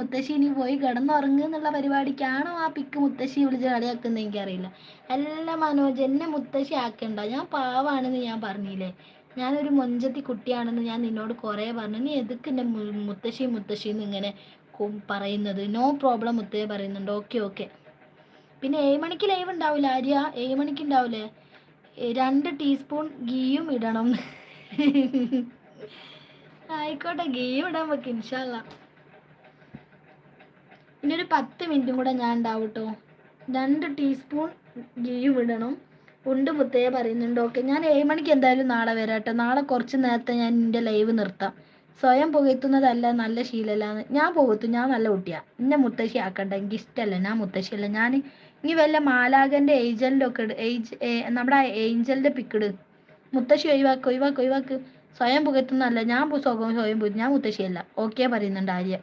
മുത്തശ്ശി ഇനി പോയി കിടന്നുറങ്ങുക എന്നുള്ള പരിപാടിക്കാണോ ആ പിക്ക് മുത്തശ്ശി വിളിച്ച് കളിയാക്കുന്നത് എനിക്കറിയില്ല. എല്ലാം മനോജ് എന്നെ മുത്തശ്ശി ആക്കണ്ട, ഞാൻ പാവാണെന്ന് ഞാൻ പറഞ്ഞില്ലേ, ഞാനൊരു മൊഞ്ചത്തി കുട്ടിയാണെന്ന് ഞാൻ നിന്നോട് കുറേ പറഞ്ഞു. നീ എതുക്ക് എൻ്റെ മുത്തശ്ശി മുത്തശ്ശിന്ന് ഇങ്ങനെ പറയുന്നത്? നോ പ്രോബ്ലം മുത്തേ പറയുന്നുണ്ട്. Okay okay. പിന്നെ 7 മണിക്ക് ലൈവ് ഉണ്ടാവില്ല ആര്യ, 7 മണിക്ക് ഉണ്ടാവില്ലേ? 2 ടീസ്പൂൺ ഗീയും ഇടണം. ആയിക്കോട്ടെ, ഗീയും ഇടാൻ വെക്ക് ഇൻഷാല്ല. ഇനി ഒരു 10 മിനിറ്റും കൂടെ ഞാൻ ഉണ്ടാവും കേട്ടോ. 2 ടീസ്പൂൺ ഗീയും ഇടണം. ഉണ്ട് മുത്തേ പറയുന്നുണ്ട്. ഓക്കെ, ഞാൻ 7 മണിക്ക് എന്തായാലും നാളെ വരാം കേട്ടോ. നാളെ കുറച്ച് നേരത്തെ ഞാൻ എൻ്റെ ലൈവ് നിർത്താം. സ്വയം പുകഴ്ത്തുന്നതല്ല നല്ല ശീലമല്ലാന്ന്. ഞാൻ പുകഴ്ത്തും, ഞാൻ നല്ല കുട്ടിയാണ്. എന്നെ മുത്തശ്ശി ആക്കണ്ട, എനിക്ക് ഇഷ്ടമല്ല, ഞാൻ മുത്തശ്ശിയല്ല. ഞാൻ ഇനി വല്ല മാലാഖൻ്റെ ഏഞ്ചലിൻ്റെ ഒക്കെ നമ്മുടെ ഏഞ്ചലിൻ്റെ പിക്കിട്. മുത്തശ്ശി ഒഴിവാക്ക് ഒഴിവാക്ക് ഒഴിവാക്ക്. സ്വയം പുകഴ്ത്തുന്നതല്ല, ഞാൻ സ്വയം പുകഴ്ത്തും, ഞാൻ മുത്തശ്ശിയല്ല. ഓക്കെ പറയുന്നുണ്ട് ആര്യ.